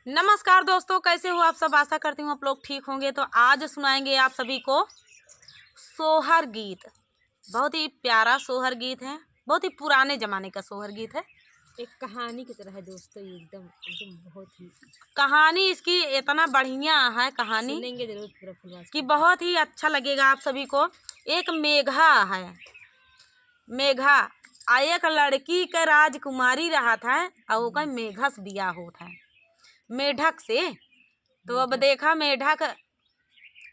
नमस्कार दोस्तों, कैसे हो आप सब। आशा करती हूँ आप लोग ठीक होंगे। तो आज सुनाएंगे आप सभी को सोहर गीत। बहुत ही प्यारा सोहर गीत है, बहुत ही पुराने जमाने का सोहर गीत है। एक कहानी की तरह है दोस्तों, एकदम एकदम बहुत ही कहानी इसकी इतना बढ़िया है, कहानी सुनेंगे जरूर पूरा फुलवास कि बहुत ही अच्छा लगेगा आप सभी को। एक मेघा है, मेघा आ एक लड़की के राजकुमारी रहा था और ओका मेघा से बियाह होता है मेढक से। तो अब देखा मेढक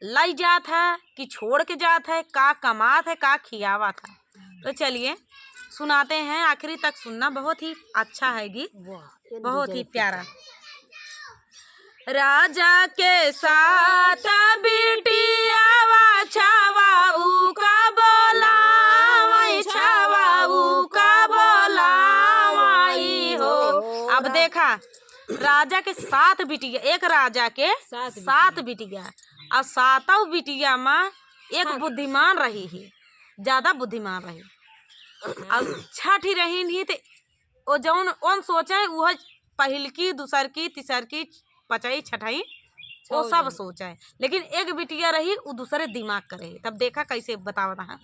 लाई जात है कि छोड़ के जात है, का कमात है का खियावा था। तो चलिए सुनाते हैं, आखिरी तक सुनना, बहुत ही अच्छा है गीत, बहुत ही प्यारा। राजा के साथ बिटियावा छावाऊ का बोलावाई, छावाऊ का बोलावाई हो। अब देखा राजा के 7 बिटिया, एक राजा के 7 बिटिया और 7 बिटिया में एक बुद्धिमान रही ही, ज्यादा बुद्धिमान रही और छठी रही नहीं। तो वो जौन ओन सोचे वह पहिल की, दूसर की, तीसर की, पचाई, छठाई वो सब सोचा है। लेकिन एक बिटिया रही वो दूसरे दिमाग का रही। तब देखा कैसे बतावता है।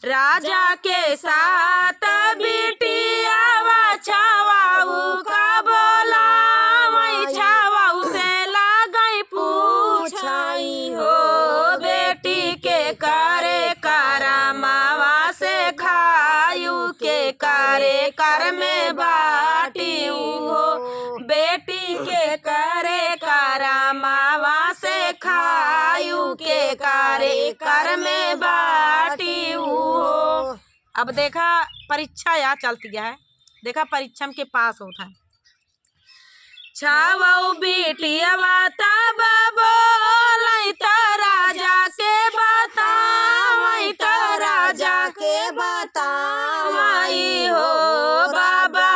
राजा के साथ बिटिया छावाऊ का बोलावाई, छावाऊ से लागई पूछाई हो। बेटी के करे करमावा से खायू के करे कर में बाटी हो। बेटी के करे करमावा से खायू के करे कर में बाटी हो। अब देखा परीक्षा या चलती है, देखा परीक्षा के पास होता है। छावऊ बिटियावा तब बोलाई त राजा के बतावाई, त राजा के बतावाई हो। बाबा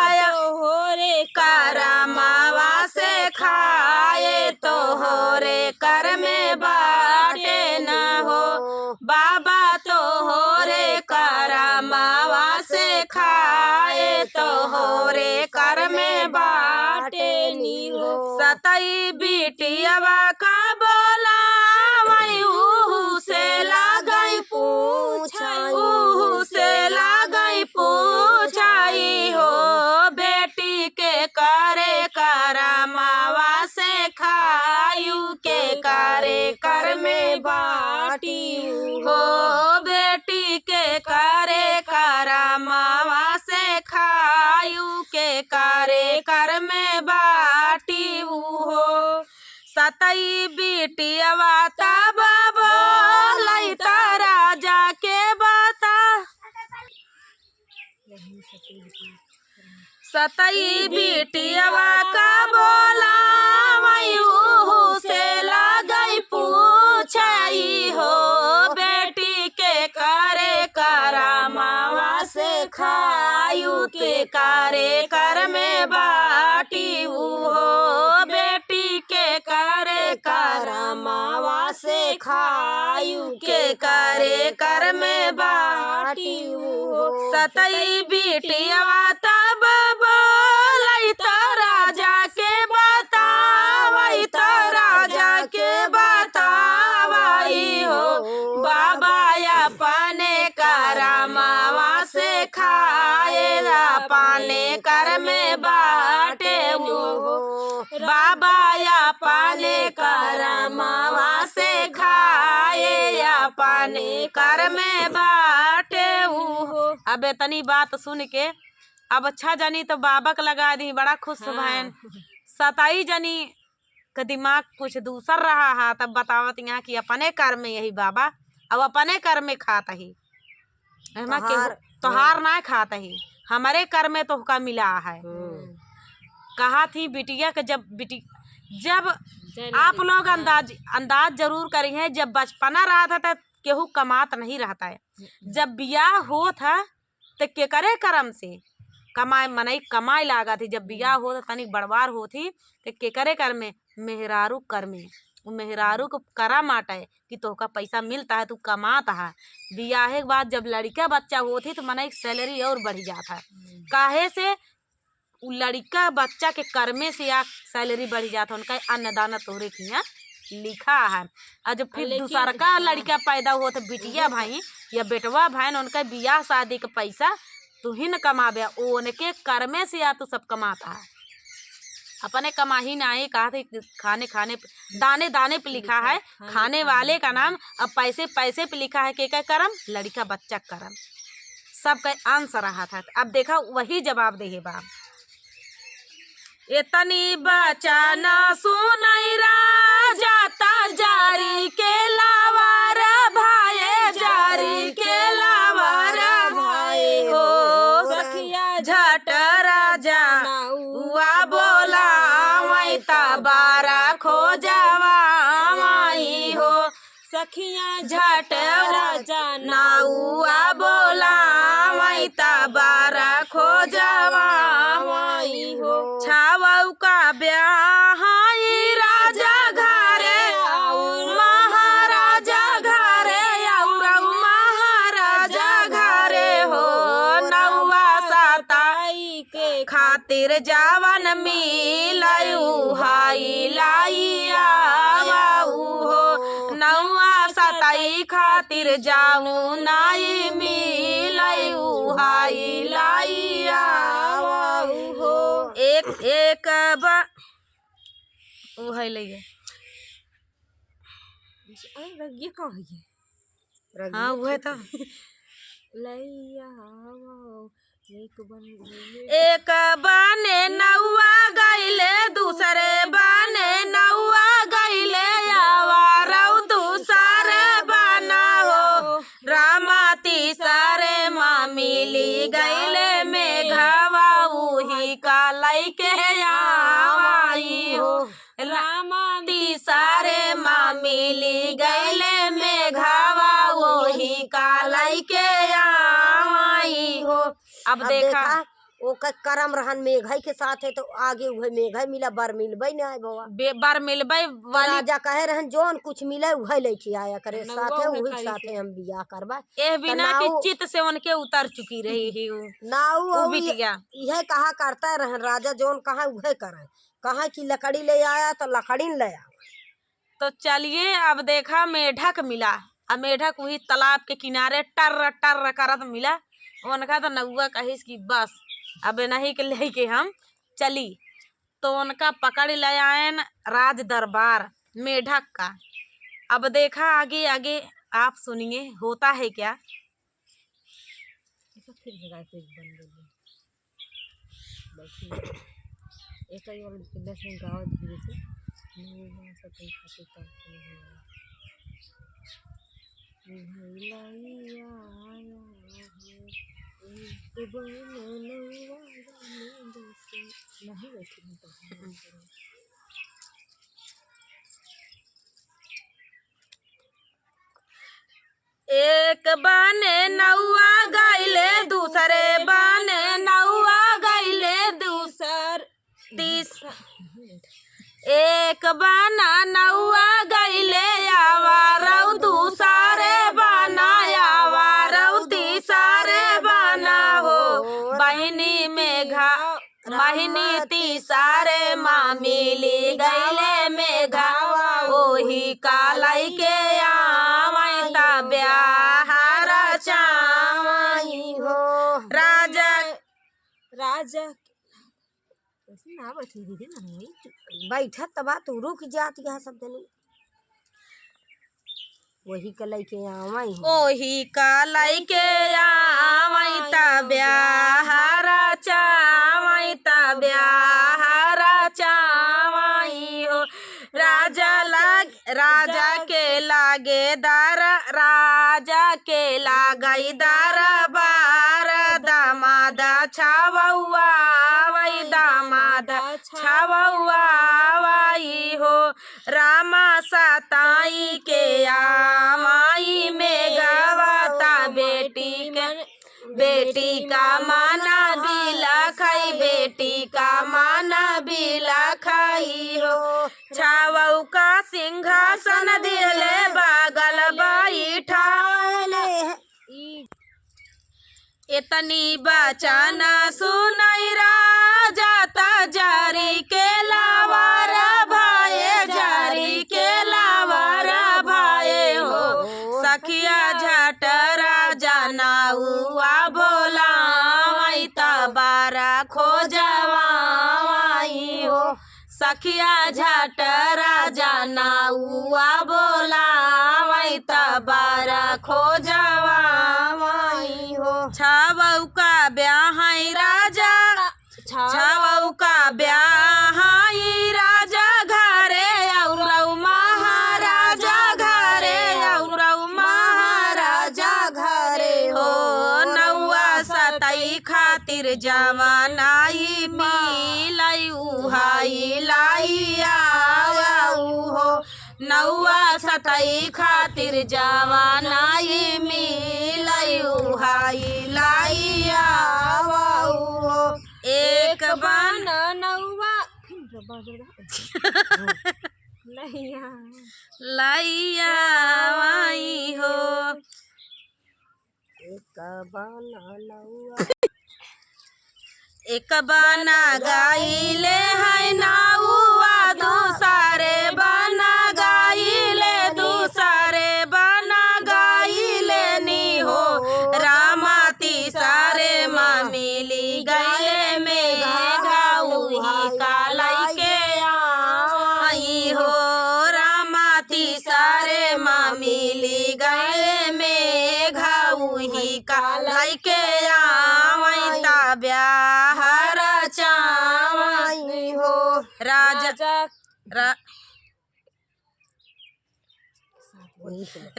हो रे करमावा से खाए तो हो रे कर में बाटे न हो। बाबा तो हो रे करमावा से खाए तो हो रे कर में बाटे नी हो। सतई बिटियावा का बोलावाई, उहू से लागई पूछाई, उहू से लागई पूछाई हो। बेटी के करे करमावा से खायू के करे कर में बाटी हो। बेटी के करे करमावा से खायू के करे कर में बाटी हो। सतई बिटियावा तब बोलाई त राजा के बता, सतई बिटियावा का बोलावाई, उहू से लागई पूछाई हो। बेटी के करे करमावा से खायू के करे कर में बाटी हो। बेटी के करे करमावा से खायू के करे कर में बाटी हो। सतई बिटियावा तब बोलाई त राजा के बतावाई, त राजा के बतावाई हो। बाबा अपने करमावा से खाए अपने कर में बाटे हो। बाबा अपने करमावा से खाए अपने कर में बाटे हो। अब इतनी बात सुन के अब अच्छा जानी तो बाबा का लगा दी, बड़ा खुश भैन। 27 जनी का दिमाग कुछ दूसर रहा है। तब बतावत यहाँ कि अपने कर में यही बाबा अब अपने कर में खाता ही, तोहार ना खाता ही, हमारे कर में तो का मिला है। कहा थी बिटिया के जब आप लोग अंदाज जरूर करी है। जब बचपना रहा था तो केहू कमात नहीं रहता है। जब बियाह हो था तो के करे करम से कमाए मनई कमाई लागा थी। जब बियाह हो था तनिक बड़वार हो थी तो के करे कर में मेहरारू कर में मेहरारू को करा माटे कि तोहका पैसा मिलता है, तू कमाता है। बियाहे के बाद जब लड़का बच्चा होती तो मनई सैलरी और बढ़ जाता है। काहे से उ लड़का बच्चा के कर्मे से या सैलरी बढ़ जाता उनका अन्नदान तोरे की यहाँ लिखा है। और जब फिर दूसरा का लड़का पैदा हुआ तो बिटिया भाई या बेटवा भाई उनका बियाह शादी का पैसा तू ही न कमाबे, उनके कर्मे से या तू सब कमाता है। अपने कमा ही नहीं कहा थे खाने खाने पे दाने दाने पे लिखा है खाने वाले का नाम, अब पैसे पैसे पे लिखा है के कर्म लड़का बच्चा कर्म सबका अंश रहा था। अब देखा वही जवाब दे बाप इतनी बचाना सुनई जाता जारी के लावार भाई जारी के लावार भाई हो सखिया झट राजा हुआ बोला वही तबारा खो जावा माई हो सखिया झट राजा नाउआ बोला वही तबारा खो जावा माई हो छावऊ का ब्याह राजा घरे महाराजा घरे और महाराजा घरे हो नौवा सताई के खातिर जावन मिलयू हाई लाई आवाऊ हो नौवा सताई खातिर जाऊं नाई मिलयू हाई लाई आवाऊ हो एक वो है ले ये कहाँ है ये? हाँ वो है तो एक बने नौवा गईले दूसरे बने नौवा गईले आवारऊ दूसरे बना हो रामा तीसरे माँ मिली गईले मेघवा उही का लैके आई हो रामा तीसरे माँ मिली गईले मेघवा वही का लैके आई हो। अब देखा ओकर करम रहन मेघई के साथ है तो आगे उहे मेघई मिला बर मिलबई ना है बवा बर मिलबई राजा कहे रहन जोन कुछ मिले उहे लेके आया करे साथे उही साथे हम बियाह करबा ए बिना कि चित से उनके उतर चुकी रही ही नाउ बिटिया यह कहा करता रहन राजा जोन कहा उहे करे कहा कि लकड़ी ले आया तो लकड़ी ले आया। तो चलिए अब देखा मेढक मिला, अब मेढक वही तालाब के किनारे टर टर करत मिला। उनका तो नौवा कहिस कि बस अब नहीं के लेके हम चली, तो उनका पकड़ ले आयन राज दरबार मेढक का। अब देखा आगे आगे आप सुनिए होता है क्या। गाँव धीरे एक बने नौवा गईले दूसरे बने नौवा गईले दूसर तीस एक बना नौवा गईले आवारऊ दूसरे बना आवारऊ तीसरे बना हो बहिनी मेघा महीनी तीसरे माँ मिली गईले मेघा ओही कालाई के आवैता ब्याह रचाई हो राजा राजा ना बैठी दीदी ना बैठा तबा तू रुक जाती है सब जनी वही कलाई के आवई ओही कालाई के आवैता ब्याह रचावैता ब्याह रचावई हो राजा के लागे दर राजा के लागई दरबार दामाद छावौआ वही दामाद छावौआ वही हो रामा सताई के आमाई में गवाता बेटी का माना बिला खाई बेटी का माना बिला खाई हो छावऊ का सिंहासन दिले बागल बैठा इतनी बचाना सुनाई राजा ता जारी के लावार भाई जारी के लावार भाई हो सखिया झट राजा नाउआ बोला बारा खोजवाई हो सखिया झट राजा नाउआ बोला बारा खोजवाई हो छावऊ का ब्याह राजा छावऊ का ब्याह राजा घरे और महाराजा घरे और महाराजा घरे हो नौआ सतई खातिर जवानाई मिलाई उहाई लाई आऊ हो नौआ सतई खातिर जवानाई मिलाई उहाई लाई आऊ हो एक बन नौवा लैया आई हो एक बना गाइले है नाउआ दूसरे बना गाइले दूसरे बना गाइले नी हो रामा तीसरे माँ मिली गैले में घाऊही कालाई के आई हो रामा तीसरे माँ मिली गैले में घाऊही कालाई के ब्याह रचाई हो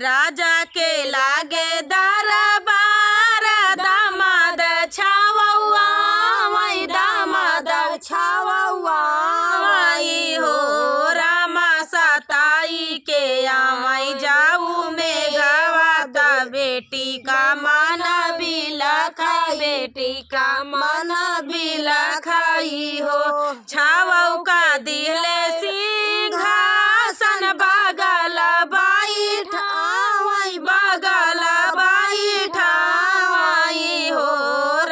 राजा के लागे दरबार दामाद छावौआ दामाद छावौआ हो रामा सताई के आवाई जाऊ में गवाता बेटी का मन बिलखाई बेटी का मन बिलखाई हो छावऊ का दिले सिंहासन बगल बैठाई बगल बैठाई हो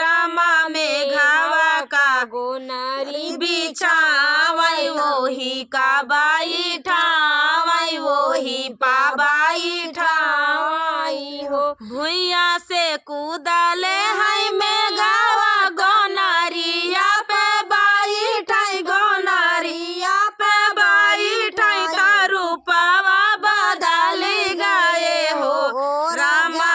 रामा में घावा का गोनारी बिछावई वही का बैठावई वही पा बैठाई हो भुइया से कूदले है में गावा गोनारिया पे बैठाई गोनारिया पे बैठाई तारू पावा बदल गए हो रामा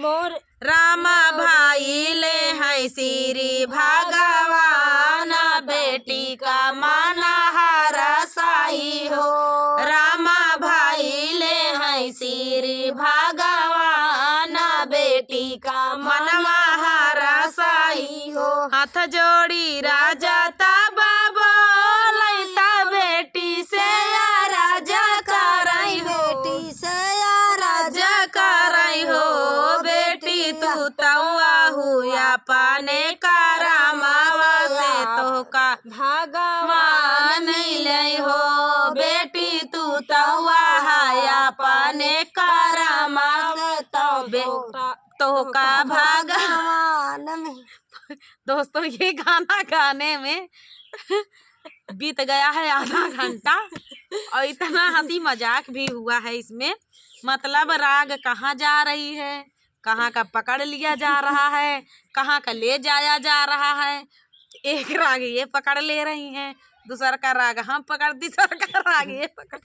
मोर रामा भाई ले है श्री भगवान बेटी का माना हरसाई हो रामा भाई ले है श्री भगवान बेटी का मनवा हरसाई हो हाथ जोड़ी राजा तब बोलै ता बेटी से राजा करई हो बेटी से राजा करई हो बेटी तू तौआ हुआ पाने करामावा से तो का भगवान मिले हो बेटी तू तौआ हाया पाने करामा से तो का भगवान में दोस्तों ये गाना गाने में बीत गया है आधा घंटा और इतना हंसी मजाक भी हुआ है इसमें मतलब राग कहाँ जा रही है कहाँ का पकड़ लिया जा रहा है कहाँ का ले जाया जा रहा है एक राग ये पकड़ ले रही हैं दूसरा का राग हम पकड़ तीसरा का राग ये पकड़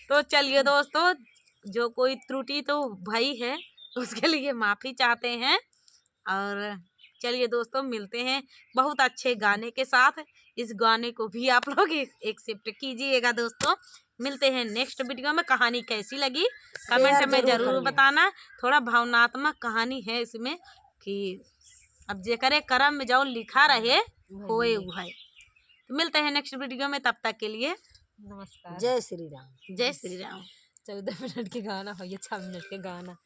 तो चलिए दोस्तों जो कोई त्रुटि तो भाई है उसके लिए माफ़ी चाहते हैं और चलिए दोस्तों मिलते हैं बहुत अच्छे गाने के साथ इस गाने को भी आप लोग एक्सेप्ट कीजिएगा दोस्तों मिलते हैं नेक्स्ट वीडियो में कहानी कैसी लगी कमेंट में जरूर बताना थोड़ा भावनात्मक कहानी है इसमें कि अब जेकरे कर्म में जाओ लिखा रहे होए हुआ है तो मिलते हैं नेक्स्ट वीडियो में तब तक के लिए नमस्कार जय श्री राम जय श्री राम 14 मिनट के गाना हो या 6 मिनट के गाना